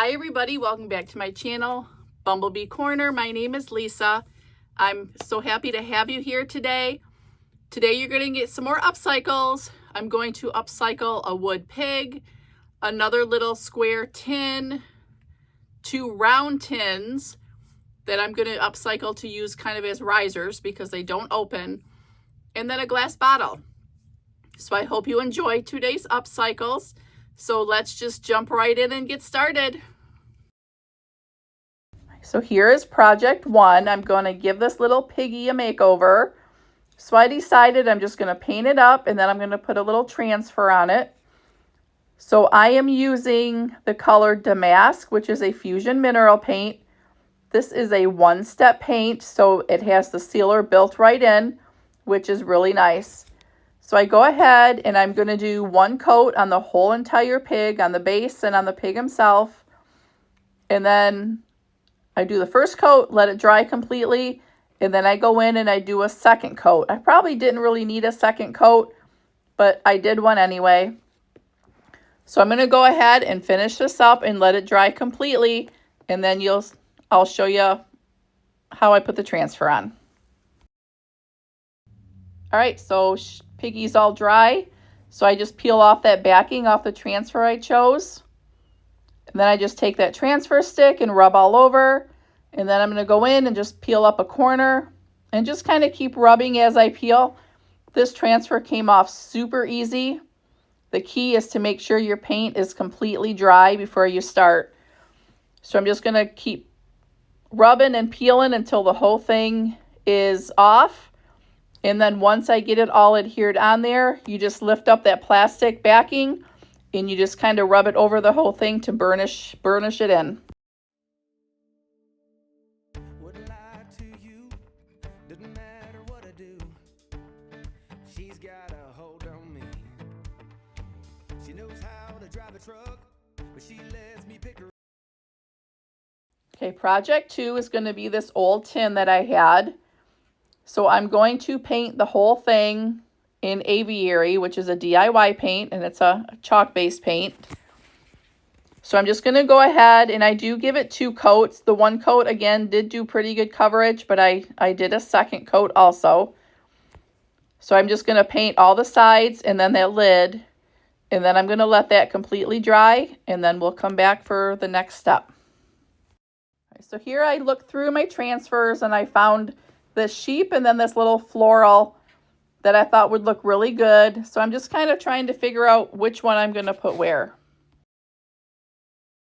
Hi everybody, welcome back to my channel, Bumblebee Corner. My name is Lisa. I'm so happy to have you here today. Today you're going to get some more upcycles. I'm going to upcycle a wood pig, another little square tin, 2 round tins that I'm going to upcycle to use kind of as risers because they don't open, and then a glass bottle. So I hope you enjoy today's upcycles. So let's just jump right in and get started. So here is project 1. I'm going to give this little piggy a makeover. So I decided I'm just going to paint it up and then I'm going to put a little transfer on it. So I am using the color Damask, which is a fusion mineral paint. This is a one-step paint, so it has the sealer built right in, which is really nice. So I go ahead and I'm going to do 1 coat on the whole entire pig, on the base and on the pig himself. And then I do the first coat, let it dry completely, and then I go in and I do a second coat. I probably didn't really need a second coat, but I did one anyway. So I'm going to go ahead and finish this up and let it dry completely, and then I'll show you how I put the transfer on. All right, so piggy's all dry. So I just peel off that backing off the transfer I chose. And then I just take that transfer stick and rub all over. And then I'm going to go in and just peel up a corner and just kind of keep rubbing as I peel. This transfer came off super easy. The key is to make sure your paint is completely dry before you start. So I'm just going to keep rubbing and peeling until the whole thing is off. And then once I get it all adhered on there, you just lift up that plastic backing and you just kind of rub it over the whole thing to burnish it in. Wouldn't lie to you, doesn't matter what I do. She's got a hold on me. She knows how to drive a truck, but she lets me pick her. Okay, project 2 is going to be this old tin that I had. So I'm going to paint the whole thing in Aviary, which is a DIY paint, and it's a chalk-based paint. So I'm just going to go ahead, and I do give it 2 coats. The 1 coat, again, did do pretty good coverage, but I did a second coat also. So I'm just going to paint all the sides and then that lid, and then I'm going to let that completely dry, and then we'll come back for the next step. So here I looked through my transfers, and I found this sheep and then this little floral that I thought would look really good. So I'm just kind of trying to figure out which one I'm going to put where.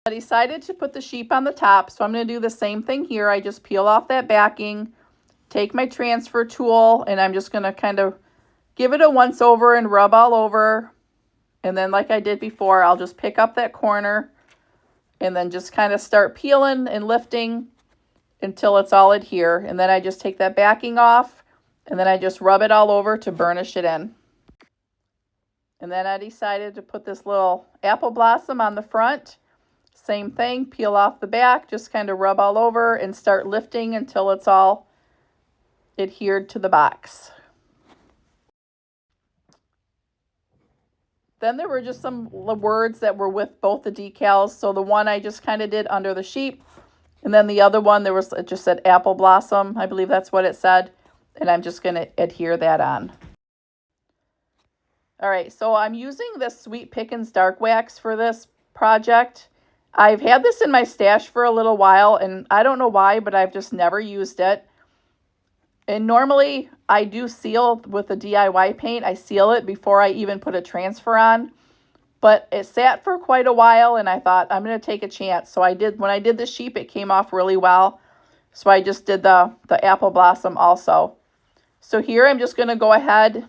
I decided to put the sheep on the top, so I'm going to do the same thing here. I just peel off that backing, take my transfer tool, and I'm just going to kind of give it a once over and rub all over. And then like I did before, I'll just pick up that corner and then just kind of start peeling and lifting until it's all adhere. And then I just take that backing off and then I just rub it all over to burnish it in. And then I decided to put this little apple blossom on the front. Same thing, peel off the back, just kind of rub all over and start lifting until it's all adhered to the box. Then there were just some words that were with both the decals. So the one I just kind of did under the sheep. And then the other one, it just said apple blossom. I believe that's what it said. And I'm just going to adhere that on. All right, so I'm using this Sweet Pickins Dark Wax for this project. I've had this in my stash for a little while, and I don't know why, but I've just never used it. And normally I do seal with the DIY paint. I seal it before I even put a transfer on. But it sat for quite a while, and I thought, I'm going to take a chance. So I did. When I did the sheep, it came off really well. So I just did the apple blossom also. So here I'm just going to go ahead.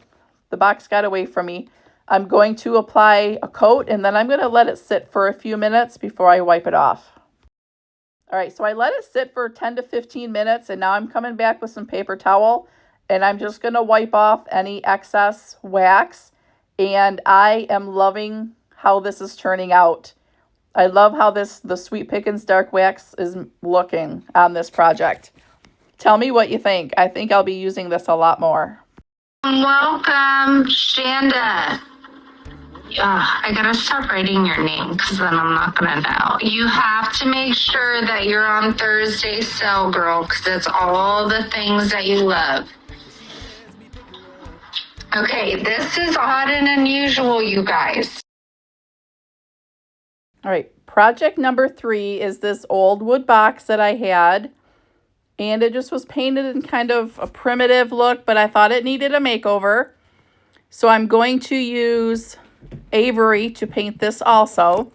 The box got away from me. I'm going to apply a coat, and then I'm going to let it sit for a few minutes before I wipe it off. All right, so I let it sit for 10 to 15 minutes, and now I'm coming back with some paper towel, and I'm just going to wipe off any excess wax. And I am loving how this is turning out. I love how the Sweet Pickins Dark Wax is looking on this project. Tell me what you think. I think I'll be using this a lot more. Welcome, Shanda. I gotta stop writing your name because then I'm not gonna know. You have to make sure that you're on Thursday Cell Girl because it's all the things that you love. Okay, this is odd and unusual, you guys. All right, project number 3 is this old wood box that I had. And it just was painted in kind of a primitive look, but I thought it needed a makeover. So I'm going to use Avery to paint this also.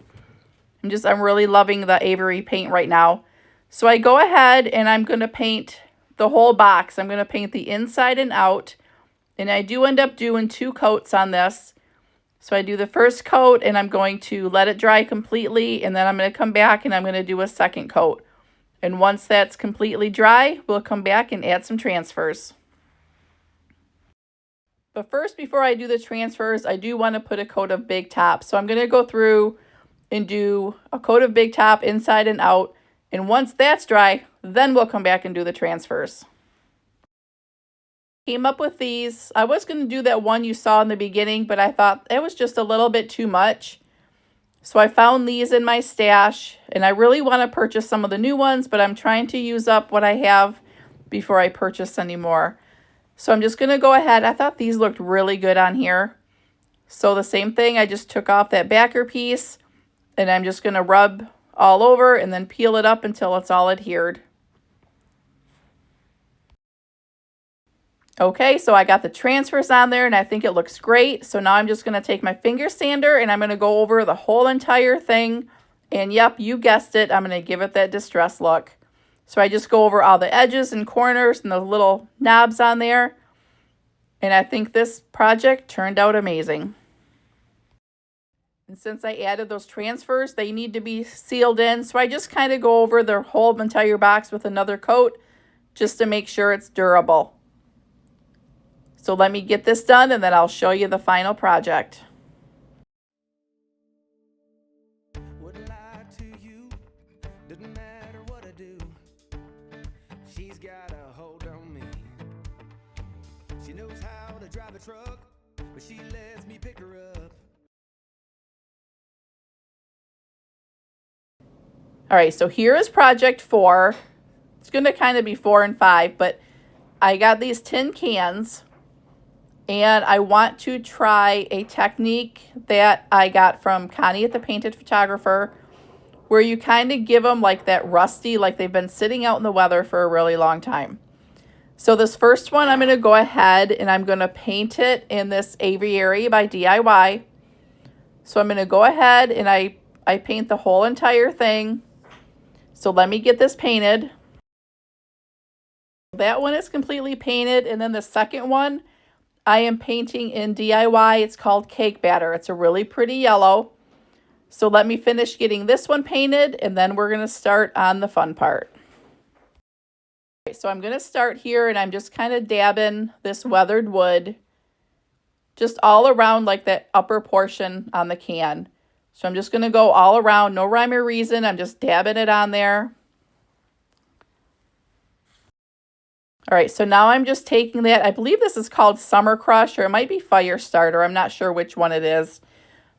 I'm really loving the Avery paint right now. So I go ahead and I'm going to paint the whole box. I'm going to paint the inside and out. And I do end up doing 2 coats on this. So I do the first coat and I'm going to let it dry completely. And then I'm going to come back and I'm going to do a second coat. And once that's completely dry, we'll come back and add some transfers. But first, before I do the transfers, I do want to put a coat of Big Top. So I'm going to go through and do a coat of Big Top inside and out. And once that's dry, then we'll come back and do the transfers. Came up with these. I was going to do that one you saw in the beginning, but I thought it was just a little bit too much. So I found these in my stash, and I really want to purchase some of the new ones, but I'm trying to use up what I have before I purchase any more. So I'm just going to go ahead. I thought these looked really good on here. So the same thing, I just took off that backer piece, and I'm just going to rub all over and then peel it up until it's all adhered. Okay, so I got the transfers on there and I think it looks great. So now I'm just going to take my finger sander and I'm going to go over the whole entire thing. And yep, you guessed it, I'm going to give it that distress look. So I just go over all the edges and corners and the little knobs on there. And I think this project turned out amazing. And since I added those transfers, they need to be sealed in. So I just kind of go over the whole entire box with another coat just to make sure it's durable. So let me get this done and then I'll show you the final project. Wouldn't lie to you, doesn't matter what I do. She's got a hold on me. She knows how to drive a truck, but she lets me pick her up. All right, so here is project 4. It's going to kind of be 4 and 5, but I got these tin cans. And I want to try a technique that I got from Connie at the Painted Photographer, where you kind of give them like that rusty, like they've been sitting out in the weather for a really long time. So this first one, I'm going to go ahead and I'm going to paint it in this Aviary by DIY. So I'm going to go ahead and I paint the whole entire thing. So let me get this painted. That one is completely painted, and then the second one, I am painting in DIY. It's called Cake Batter. It's a really pretty yellow. So let me finish getting this one painted and then we're going to start on the fun part. Okay, so I'm going to start here and I'm just kind of dabbing this weathered wood just all around like that upper portion on the can. So I'm just going to go all around, no rhyme or reason. I'm just dabbing it on there. All right, so now I'm just taking that. I believe this is called Summer Crush, or it might be Fire Starter. I'm not sure which one it is.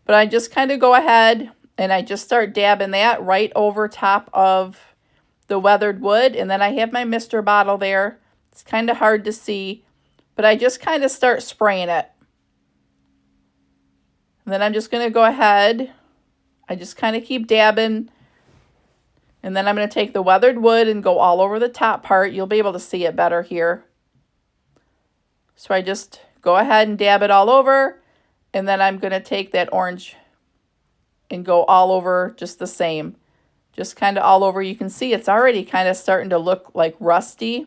But I just kind of go ahead and I just start dabbing that right over top of the weathered wood. And then I have my mister bottle there. It's kind of hard to see, but I just kind of start spraying it. And then I'm just going to go ahead. I just kind of keep dabbing. And then I'm going to take the weathered wood and go all over the top part. You'll be able to see it better here. So I just go ahead and dab it all over. And then I'm going to take that orange and go all over just the same. Just kind of all over. You can see it's already kind of starting to look like rusty.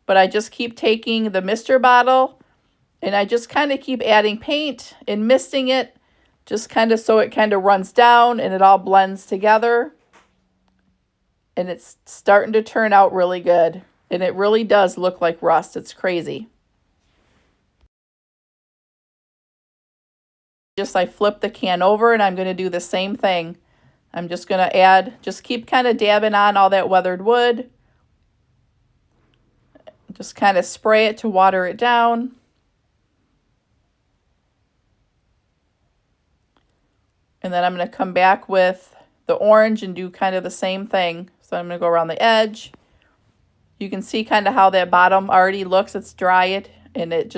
But I just keep taking the mister bottle and I just kind of keep adding paint and misting it. Just kind of so it kind of runs down and it all blends together. And it's starting to turn out really good. And it really does look like rust. It's crazy. I flip the can over and I'm going to do the same thing. I'm just going to add, just keep kind of dabbing on all that weathered wood. Just kind of spray it to water it down. And then I'm going to come back with the orange and do kind of the same thing. So I'm going to go around the edge. You can see kind of how that bottom already looks. It's dried, and it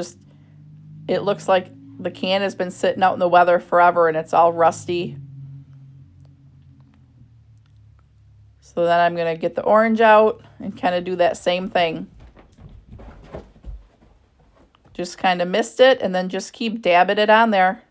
looks like the can has been sitting out in the weather forever and it's all rusty. So then I'm going to get the orange out and kind of do that same thing. Just kind of mist it and then just keep dabbing it on there.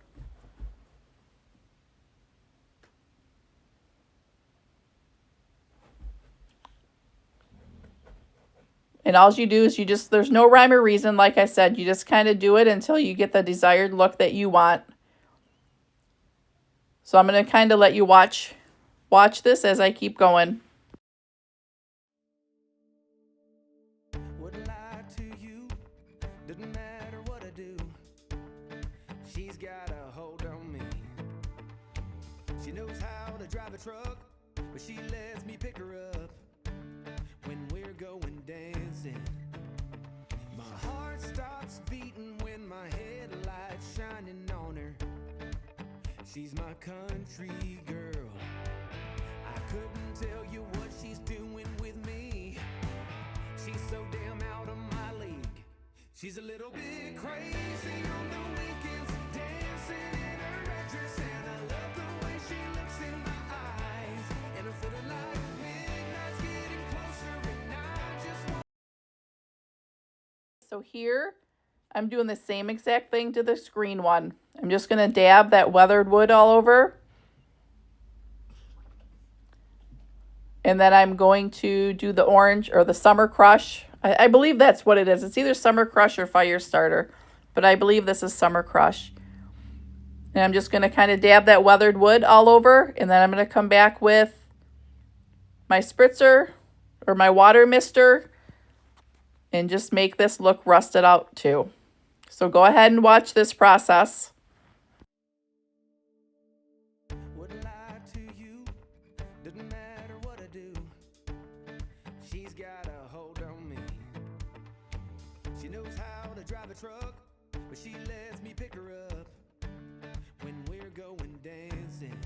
And all you do is there's no rhyme or reason, like I said, you just kind of do it until you get the desired look that you want. So I'm going to kind of let you watch this as I keep going. Wouldn't lie to you, doesn't matter what I do. She's got a hold on me. She knows how to drive a truck, but she lets me pick her up when we're going dancing. My heart stops beating when my headlights shining on her. She's my country girl. I couldn't tell you what she's doing with me. She's so damn out of my league. She's a little bit crazy on the weekends, dancing in her red dress, and I love the way she looks in my eyes. And I'm feeling like midnight's getting closer, and I just want. So here, I'm doing the same exact thing to this green one. I'm just going to dab that weathered wood all over. And then I'm going to do the orange or the Summer Crush. I believe that's what it is. It's either Summer Crush or Fire Starter, but I believe this is Summer Crush. And I'm just going to kind of dab that weathered wood all over, and then I'm going to come back with my spritzer or my water mister and just make this look rusted out too. So go ahead and watch this process. Wouldn't lie to you, doesn't matter what I do. She's got a hold on me. She knows how to drive a truck, but she lets me pick her up when we're going dancing.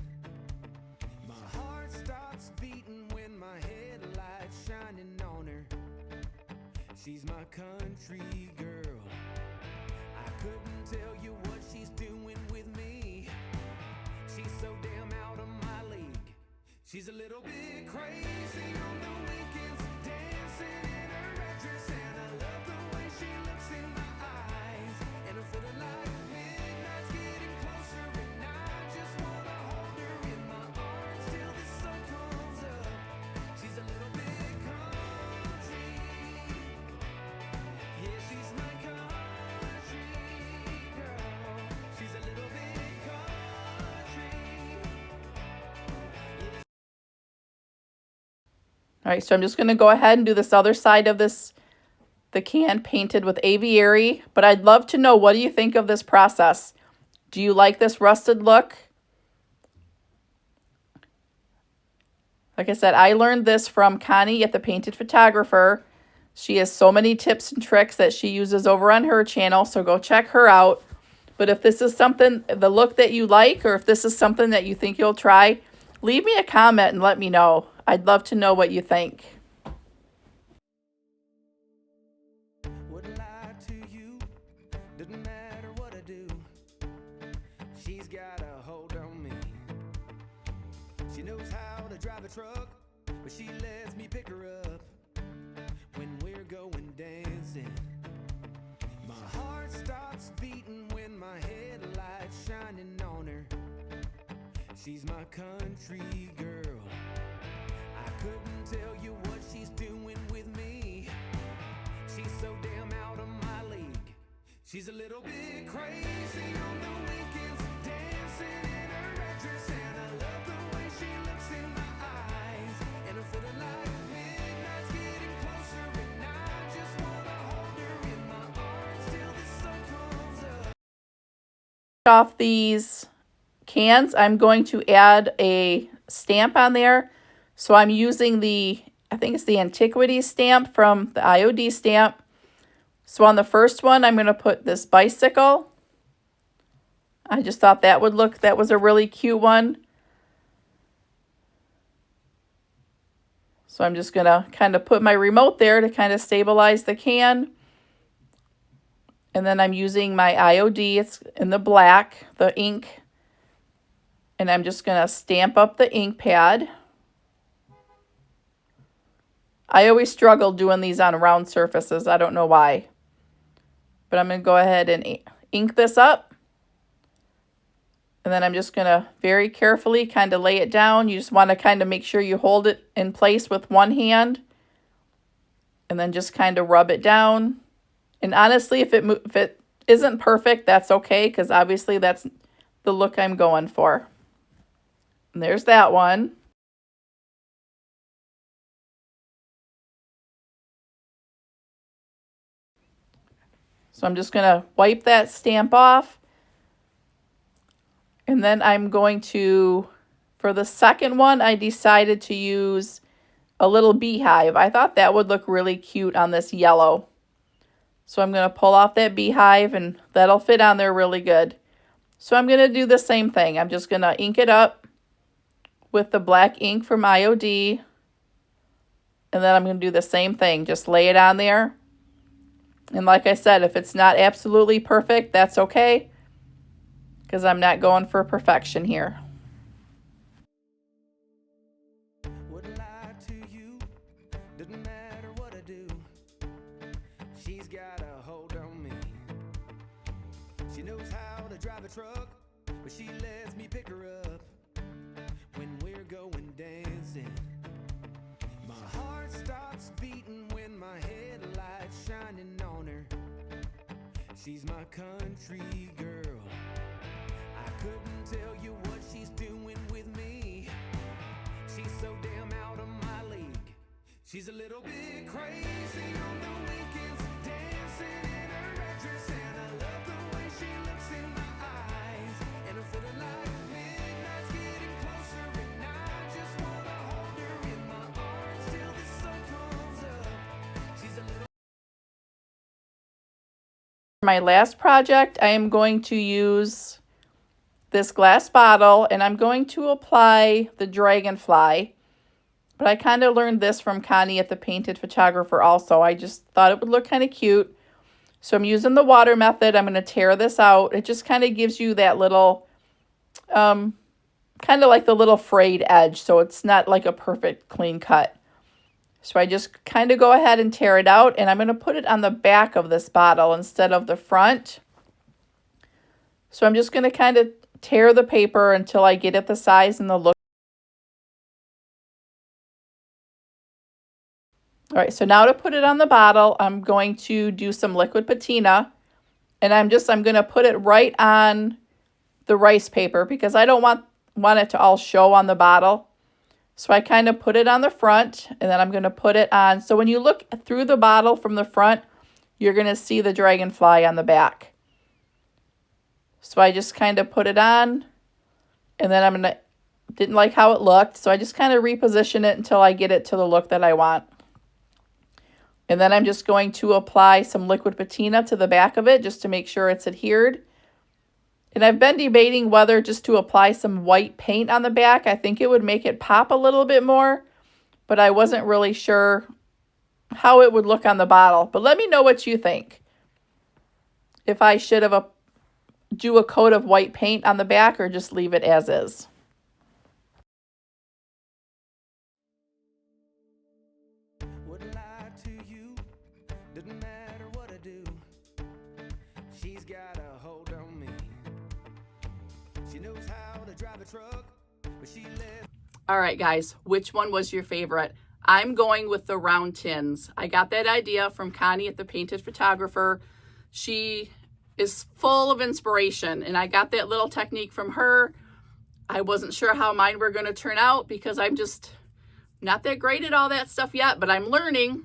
My heart stops beating when my headlights shining on her. She's my country girl. I couldn't tell you what she's doing with me. She's so damn out of my league. She's a little bit crazy on the weekends, dancing in her red dress, and I love the way she looks in my eyes. And I'm feeling like midnight's getting closer, and I just wanna hold her in my arms till the sun comes up. She's a little bit country. Yeah, she's my country girl. She's a little bit country. All right, so I'm just going to go ahead and do this other side of the can painted with aviary. But I'd love to know, what do you think of this process? Do you like this rusted look? Like I said, I learned this from Connie at The Painted Photographer. She has so many tips and tricks that she uses over on her channel, so go check her out. But if this is something, the look that you like, or if this is something that you think you'll try, leave me a comment and let me know. I'd love to know what you think. Wouldn't lie to you, doesn't matter what I do. She's got a hold on me. She knows how to drive a truck, but she lets me pick her up when we're going dancing. My heart stops beating when my headlights shining on her. She's my country girl. I couldn't tell you what she's doing with me. She's so damn out of my league. She's a little bit crazy on the weekends, dancing in her red dress, and I love the way she looks in my eyes. And I'm feeling like midnight's getting closer, and I just wanna hold her in my arms till the sun comes up. Off these cans, I'm going to add a stamp on there. So I'm using I think it's the Antiquity stamp from the IOD stamp. So on the first one, I'm going to put this bicycle. I just thought that was a really cute one. So I'm just gonna kind of put my remote there to kind of stabilize the can. And then I'm using my IOD, it's in the black, the ink. And I'm just gonna stamp up the ink pad. I always struggle doing these on round surfaces, I don't know why. But I'm gonna go ahead and ink this up. And then I'm just gonna very carefully kind of lay it down. You just wanna kind of make sure you hold it in place with one hand. And then just kind of rub it down. And honestly, if it isn't perfect, that's okay, because obviously that's the look I'm going for. And there's that one. So I'm just going to wipe that stamp off. And then I'm going to, for the second one, I decided to use a little beehive. I thought that would look really cute on this yellow. So I'm going to pull off that beehive and that'll fit on there really good. So I'm going to do the same thing. I'm just going to ink it up with the black ink from IOD. And then I'm going to do the same thing. Just lay it on there. And like I said, if it's not absolutely perfect, that's okay. Because I'm not going for perfection here. Wouldn't lie to you, doesn't matter what I do. She's got a hold on me. She knows how to drive a truck, but she lets me pick her up when we're going dancing. My heart stops beating when my headlights shining on her. She's my country girl. I couldn't tell you what she's doing with me. She's so damn out of my league. She's a little bit crazy on the weekends, dancing in her red dress, and I love the way she looks in my eyes. And I'm feeling like midnight's getting closer, and I just wanna hold her in my arms till the sun comes up. She's a little. For my last project, I am going to use this glass bottle and I'm going to apply the dragonfly. But I kind of learned this from Connie at the Painted Photographer also. I just thought it would look kind of cute. So I'm using the water method. I'm going to tear this out. It just kind of gives you that little, kind of like the little frayed edge. So it's not like a perfect clean cut. So I just kind of go ahead and tear it out. And I'm going to put it on the back of this bottle instead of the front. So I'm just going to kind of tear the paper until I get it the size and the look. All right, so now to put it on the bottle, I'm going to do some liquid patina. And I'm going to put it right on the rice paper because I don't want it to all show on the bottle. So I kind of put it on the front and then I'm going to put it on. So when you look through the bottle from the front, you're going to see the dragonfly on the back. So I just kind of put it on and then didn't like how it looked. So I just kind of reposition it until I get it to the look that I want. And then I'm just going to apply some liquid patina to the back of it just to make sure it's adhered. And I've been debating whether just to apply some white paint on the back. I think it would make it pop a little bit more, but I wasn't really sure how it would look on the bottle. But let me know what you think. If I should have do a coat of white paint on the back or just leave it as is. Wouldn't lie to you, doesn't matter what I do. She's got a hold on me. She knows how to drive a truck, but she lets. All right, guys, which one was your favorite? I'm going with the round tins. I got that idea from Connie at the Painted Photographer. She is full of inspiration, and I got that little technique from her. I wasn't sure how mine were going to turn out because I'm just not that great at all that stuff yet, but I'm learning.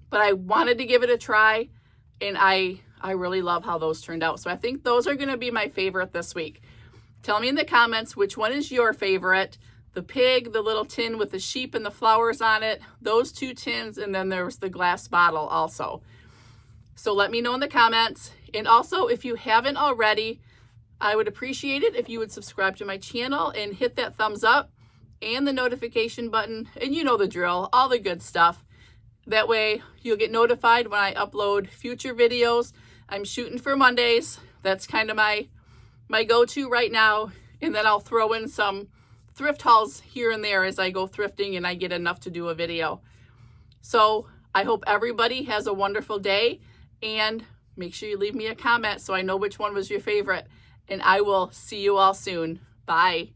But I wanted to give it a try, and I really love how those turned out. So I think those are going to be my favorite this week. Tell me in the comments which one is your favorite. The pig, the little tin with the sheep and the flowers on it, those two tins, and then there was the glass bottle also. So let me know in the comments. And also, if you haven't already, I would appreciate it if you would subscribe to my channel and hit that thumbs up and the notification button, and you know the drill, all the good stuff. That way you'll get notified when I upload future videos. I'm shooting for Mondays. That's kind of my go-to right now. And then I'll throw in some thrift hauls here and there as I go thrifting and I get enough to do a video. So I hope everybody has a wonderful day, and make sure you leave me a comment so I know which one was your favorite. And I will see you all soon. Bye.